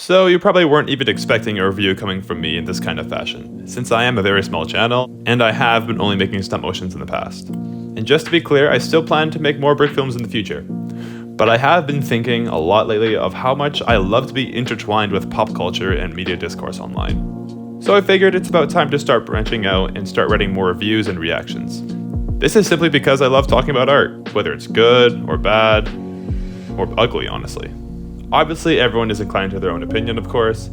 So you probably weren't even expecting a review coming from me in this kind of fashion, since I am a very small channel, and I have been only making stop motions in the past. And just to be clear, I still plan to make more brick films in the future. But I have been thinking a lot lately of how much I love to be intertwined with pop culture and media discourse online. So I figured it's about time to start branching out and start writing more reviews and reactions. This is simply because I love talking about art, whether it's good or bad, or ugly, honestly. Obviously, everyone is inclined to their own opinion, of course,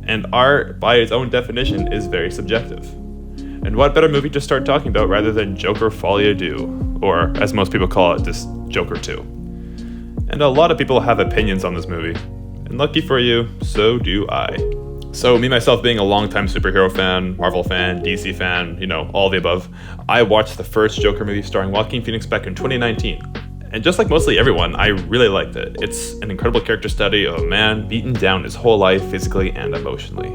and art, by its own definition, is very subjective. And what better movie to start talking about rather than Joker Folie à Deux, or as most people call it, just Joker 2. And a lot of people have opinions on this movie, and lucky for you, so do I. So me myself being a longtime superhero fan, Marvel fan, DC fan, all the above, I watched the first Joker movie starring Joaquin Phoenix back in 2019. And just like mostly everyone, I really liked it. It's an incredible character study of a man beaten down his whole life physically and emotionally.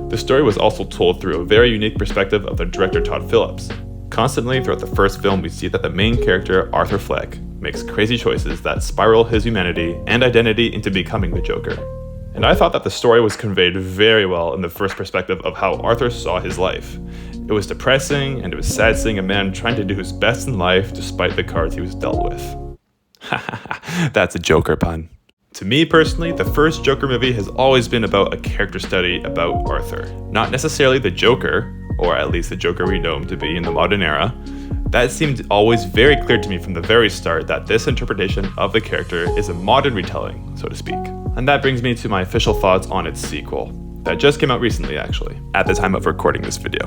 The story was also told through a very unique perspective of the director Todd Phillips. Constantly throughout the first film, we see that the main character, Arthur Fleck, makes crazy choices that spiral his humanity and identity into becoming the Joker. And I thought that the story was conveyed very well in the first perspective of how Arthur saw his life. It was depressing, and it was sad seeing a man trying to do his best in life despite the cards he was dealt with. That's a Joker pun. To me personally, the first Joker movie has always been about a character study about Arthur. Not necessarily the Joker, or at least the Joker we know him to be in the modern era. That seemed always very clear to me from the very start that this interpretation of the character is a modern retelling, so to speak. And that brings me to my official thoughts on its sequel, that just came out recently actually, at the time of recording this video.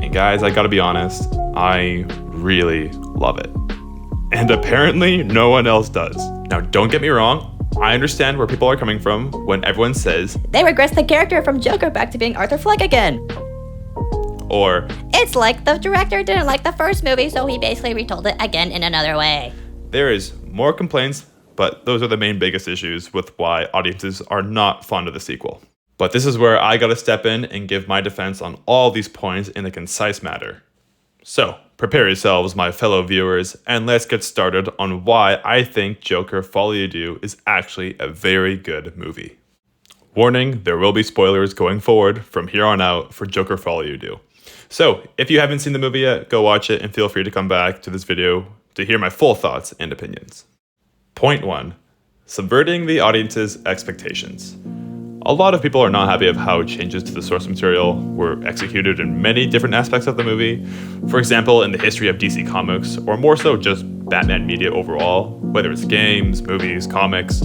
And guys, I gotta be honest, I really love it. And apparently no one else does. Now don't get me wrong, I understand where people are coming from when everyone says they regressed the character from Joker back to being Arthur Fleck again. Or it's like the director didn't like the first movie, so he basically retold it again in another way. There is more complaints, but those are the main biggest issues with why audiences are not fond of the sequel. But this is where I gotta step in and give my defense on all these points in a concise manner. So, prepare yourselves, my fellow viewers, and let's get started on why I think Joker Folie à Deux is actually a very good movie. Warning, there will be spoilers going forward from here on out for Joker Folie à Deux. So, if you haven't seen the movie yet, go watch it and feel free to come back to this video to hear my full thoughts and opinions. Point 1. Subverting the audience's expectations. A lot of people are not happy of how changes to the source material were executed in many different aspects of the movie. For example, in the history of DC Comics, or more so just Batman media overall, whether it's games, movies, comics,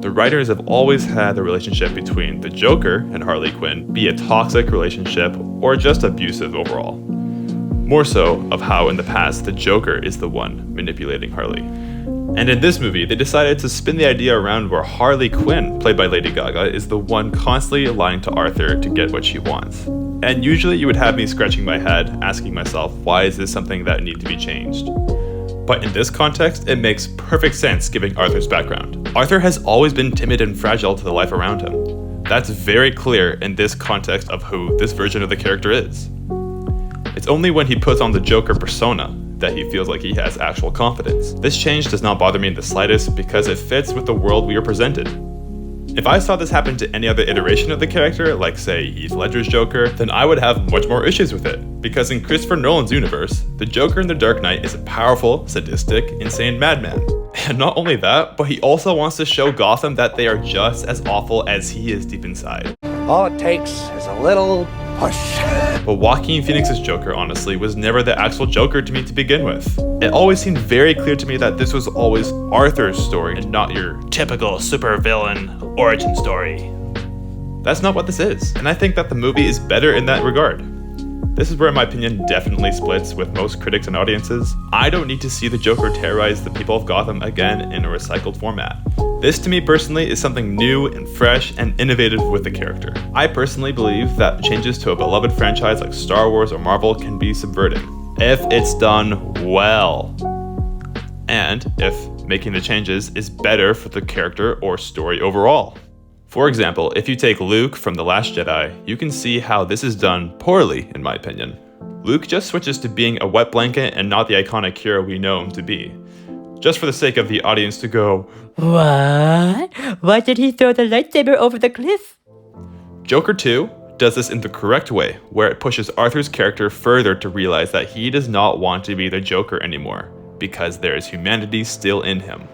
the writers have always had the relationship between the Joker and Harley Quinn be a toxic relationship or just abusive overall. More so of how in the past the Joker is the one manipulating Harley. And in this movie, they decided to spin the idea around where Harley Quinn, played by Lady Gaga, is the one constantly lying to Arthur to get what she wants. And usually you would have me scratching my head, asking myself, why is this something that needs to be changed? But in this context, it makes perfect sense given Arthur's background. Arthur has always been timid and fragile to the life around him. That's very clear in this context of who this version of the character is. It's only when he puts on the Joker persona that he feels like he has actual confidence. This change does not bother me in the slightest because it fits with the world we are presented. If I saw this happen to any other iteration of the character, like say Heath Ledger's Joker, then I would have much more issues with it. Because in Christopher Nolan's universe, the Joker in The Dark Knight is a powerful, sadistic, insane madman. And not only that, but he also wants to show Gotham that they are just as awful as he is deep inside. All it takes is a little push. But Joaquin Phoenix's Joker, honestly, was never the actual Joker to me to begin with. It always seemed very clear to me that this was always Arthur's story and not your typical supervillain origin story. That's not what this is, and I think that the movie is better in that regard. This is where my opinion definitely splits with most critics and audiences. I don't need to see the Joker terrorize the people of Gotham again in a recycled format. This to me personally is something new and fresh and innovative with the character. I personally believe that changes to a beloved franchise like Star Wars or Marvel can be subverting, if it's done well. And if making the changes is better for the character or story overall. For example, if you take Luke from The Last Jedi, you can see how this is done poorly, in my opinion. Luke just switches to being a wet blanket and not the iconic hero we know him to be. Just for the sake of the audience to go, What? Why did he throw the lightsaber over the cliff? Joker 2 does this in the correct way, where it pushes Arthur's character further to realize that he does not want to be the Joker anymore, because there is humanity still in him.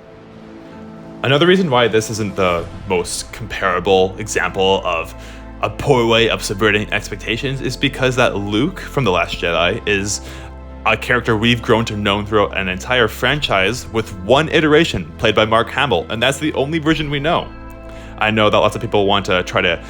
Another reason why this isn't the most comparable example of a poor way of subverting expectations is because that Luke from The Last Jedi is a character we've grown to know throughout an entire franchise with one iteration played by Mark Hamill, and that's the only version we know. I know that lots of people want to try to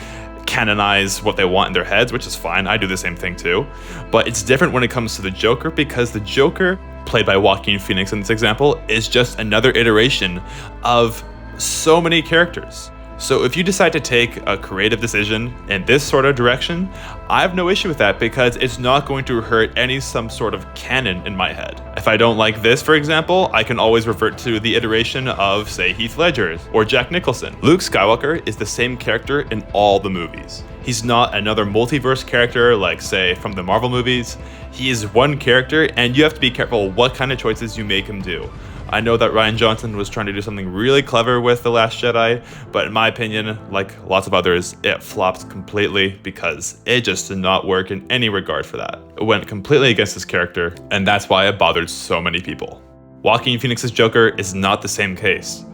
canonize what they want in their heads, which is fine. I do the same thing too. But it's different when it comes to the Joker, because the Joker, played by Joaquin Phoenix in this example, is just another iteration of so many characters. So if you decide to take a creative decision in this sort of direction, I have no issue with that, because it's not going to hurt some sort of canon in my head. If I don't like this, for example, I can always revert to the iteration of, say, Heath Ledger or Jack Nicholson. Luke Skywalker is the same character in all the movies. He's not another multiverse character like, say, from the Marvel movies. He is one character, and you have to be careful what kind of choices you make him do. I know that Rian Johnson was trying to do something really clever with The Last Jedi, but in my opinion, like lots of others, it flopped completely because it just did not work in any regard for that. It went completely against his character, and that's why it bothered so many people. Joaquin Phoenix's Joker is not the same case.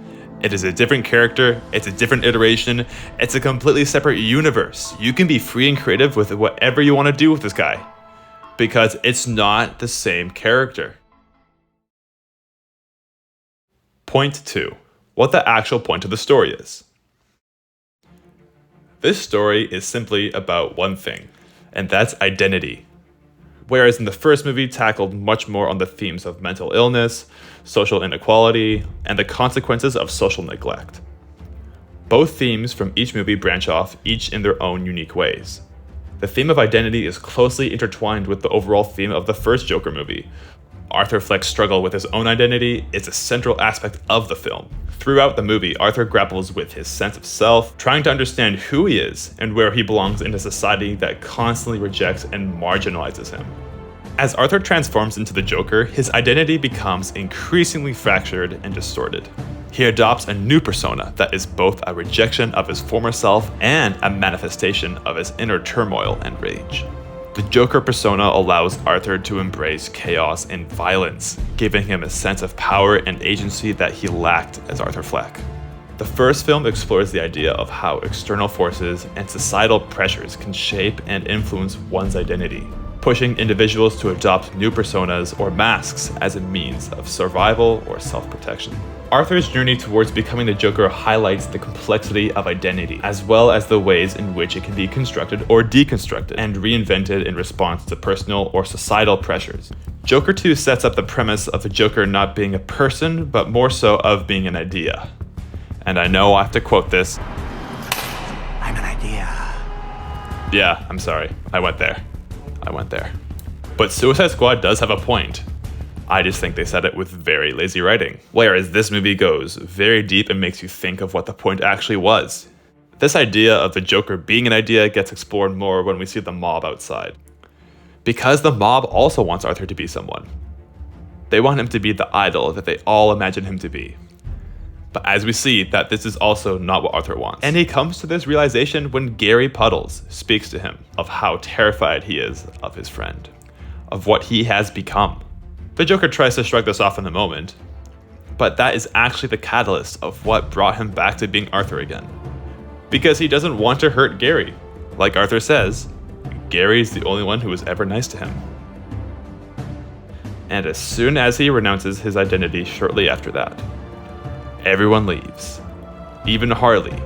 It is a different character, it's a different iteration, it's a completely separate universe. You can be free and creative with whatever you want to do with this guy, because it's not the same character. Point 2. What the actual point of the story is. This story is simply about one thing, and that's identity. Whereas in the first movie tackled much more on the themes of mental illness, social inequality, and the consequences of social neglect. Both themes from each movie branch off, each in their own unique ways. The theme of identity is closely intertwined with the overall theme of the first Joker movie. Arthur Fleck's struggle with his own identity is a central aspect of the film. Throughout the movie, Arthur grapples with his sense of self, trying to understand who he is and where he belongs in a society that constantly rejects and marginalizes him. As Arthur transforms into the Joker, his identity becomes increasingly fractured and distorted. He adopts a new persona that is both a rejection of his former self and a manifestation of his inner turmoil and rage. The Joker persona allows Arthur to embrace chaos and violence, giving him a sense of power and agency that he lacked as Arthur Fleck. The first film explores the idea of how external forces and societal pressures can shape and influence one's identity, pushing individuals to adopt new personas or masks as a means of survival or self-protection. Arthur's journey towards becoming the Joker highlights the complexity of identity, as well as the ways in which it can be constructed or deconstructed and reinvented in response to personal or societal pressures. Joker 2 sets up the premise of the Joker not being a person, but more so of being an idea. And I know I have to quote this. I'm an idea. Yeah, I'm sorry. I went there. But Suicide Squad does have a point. I just think they said it with very lazy writing. Whereas this movie goes very deep and makes you think of what the point actually was. This idea of the Joker being an idea gets explored more when we see the mob outside. Because the mob also wants Arthur to be someone. They want him to be the idol that they all imagine him to be. But as we see, that this is also not what Arthur wants. And he comes to this realization when Gary Puddles speaks to him of how terrified he is of his friend, of what he has become. The Joker tries to shrug this off in the moment, but that is actually the catalyst of what brought him back to being Arthur again. Because he doesn't want to hurt Gary. Like Arthur says, Gary is the only one who was ever nice to him. And as soon as he renounces his identity shortly after that, everyone leaves. Even Harley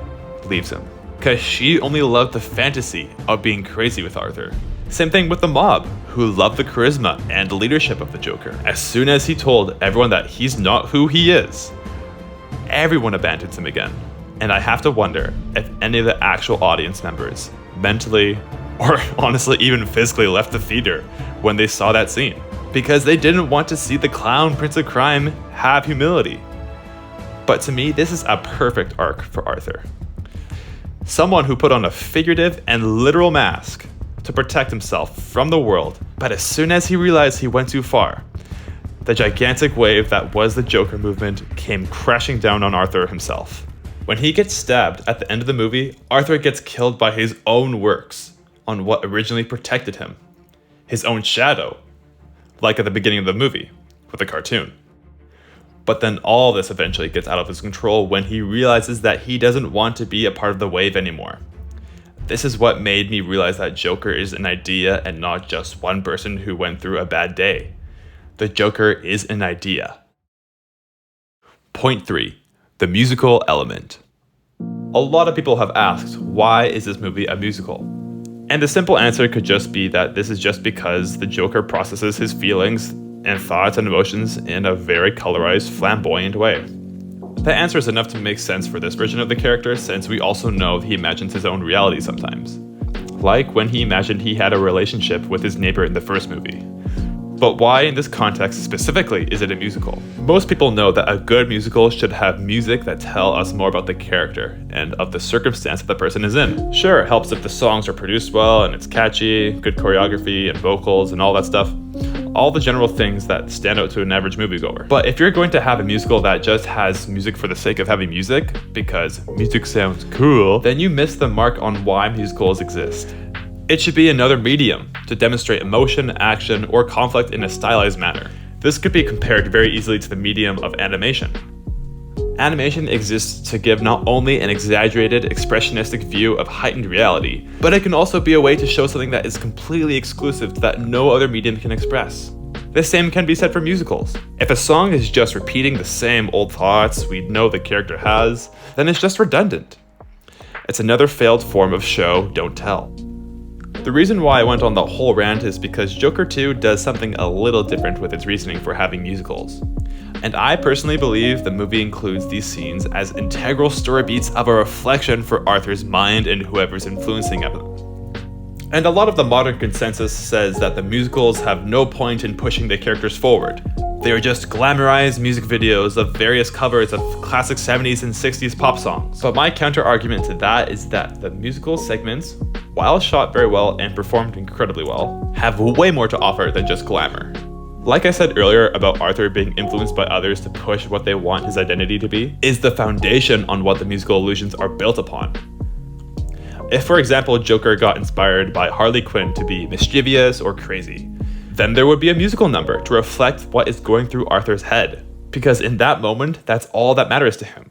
leaves him. Because she only loved the fantasy of being crazy with Arthur. Same thing with the mob, who loved the charisma and leadership of the Joker. As soon as he told everyone that he's not who he is, everyone abandons him again. And I have to wonder if any of the actual audience members mentally, or honestly even physically, left the theater when they saw that scene. Because they didn't want to see the clown Prince of Crime have humility. But to me, this is a perfect arc for Arthur. Someone who put on a figurative and literal mask to protect himself from the world, but as soon as he realized he went too far, the gigantic wave that was the Joker movement came crashing down on Arthur himself. When he gets stabbed at the end of the movie, Arthur gets killed by his own works on what originally protected him. His own shadow, like at the beginning of the movie with the cartoon. But then all this eventually gets out of his control when he realizes that he doesn't want to be a part of the wave anymore. This is what made me realize that Joker is an idea and not just one person who went through a bad day. The Joker is an idea. Point 3. The musical element. A lot of people have asked, why is this movie a musical? And the simple answer could just be that this is just because the Joker processes his feelings and thoughts and emotions in a very colorized, flamboyant way. The answer is enough to make sense for this version of the character, since we also know he imagines his own reality sometimes. Like when he imagined he had a relationship with his neighbor in the first movie. But why in this context specifically is it a musical? Most people know that a good musical should have music that tell us more about the character and of the circumstance that the person is in. Sure, it helps if the songs are produced well and it's catchy, good choreography and vocals and all that stuff. All the general things that stand out to an average moviegoer. But if you're going to have a musical that just has music for the sake of having music, because music sounds cool, then you miss the mark on why musicals exist. It should be another medium to demonstrate emotion, action, or conflict in a stylized manner. This could be compared very easily to the medium of animation. Animation exists to give not only an exaggerated, expressionistic view of heightened reality, but it can also be a way to show something that is completely exclusive that no other medium can express. The same can be said for musicals. If a song is just repeating the same old thoughts we know the character has, then it's just redundant. It's another failed form of show, don't tell. The reason why I went on the whole rant is because Joker 2 does something a little different with its reasoning for having musicals. And I personally believe the movie includes these scenes as integral story beats of a reflection for Arthur's mind and whoever's influencing them. And a lot of the modern consensus says that the musicals have no point in pushing the characters forward. They are just glamorized music videos of various covers of classic 70s and 60s pop songs. But my counter argument to that is that the musical segments, while shot very well and performed incredibly well, have way more to offer than just glamour. Like I said earlier about Arthur being influenced by others to push what they want his identity to be, is the foundation on what the musical illusions are built upon. If, for example, Joker got inspired by Harley Quinn to be mischievous or crazy, then there would be a musical number to reflect what is going through Arthur's head, because in that moment, that's all that matters to him.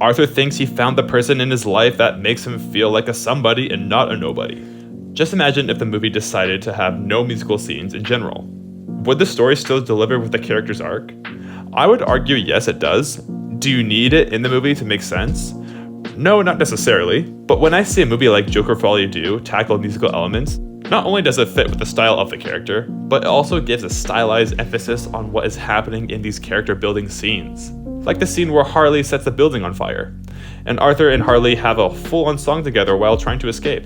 Arthur thinks he found the person in his life that makes him feel like a somebody and not a nobody. Just imagine if the movie decided to have no musical scenes in general. Would the story still deliver with the character's arc? I would argue yes, it does. Do you need it in the movie to make sense? No, not necessarily, but when I see a movie like Joker for All You Do tackle musical elements, not only does it fit with the style of the character, but it also gives a stylized emphasis on what is happening in these character building scenes. Like the scene where Harley sets the building on fire, and Arthur and Harley have a full-on song together while trying to escape.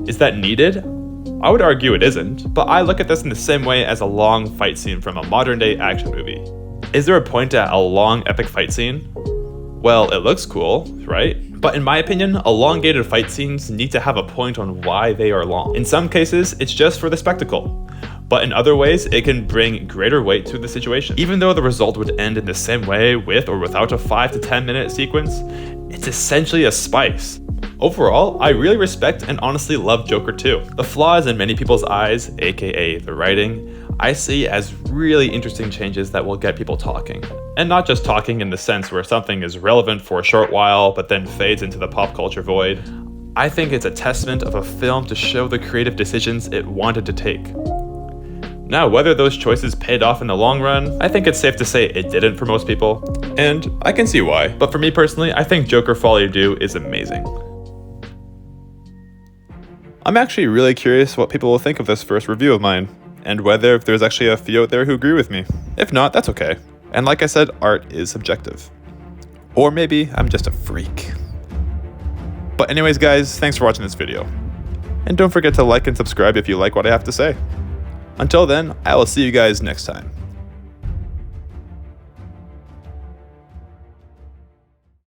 Is that needed? I would argue it isn't, but I look at this in the same way as a long fight scene from a modern-day action movie. Is there a point at a long epic fight scene? Well, it looks cool, right? But in my opinion, elongated fight scenes need to have a point on why they are long. In some cases, it's just for the spectacle. But in other ways, it can bring greater weight to the situation. Even though the result would end in the same way with or without a 5 to 10 minute sequence, it's essentially a spice. Overall, I really respect and honestly love Joker 2. The flaws in many people's eyes, aka the writing, I see as really interesting changes that will get people talking. And not just talking in the sense where something is relevant for a short while but then fades into the pop culture void. I think it's a testament of a film to show the creative decisions it wanted to take. Now, whether those choices paid off in the long run, I think it's safe to say it didn't for most people. And I can see why. But for me personally, I think Joker for All You Do is amazing. I'm actually really curious what people will think of this first review of mine, and whether if there's actually a few out there who agree with me. If not, that's okay. And like I said, art is subjective. Or maybe I'm just a freak. But anyways guys, thanks for watching this video. And don't forget to like and subscribe if you like what I have to say. Until then, I will see you guys next time.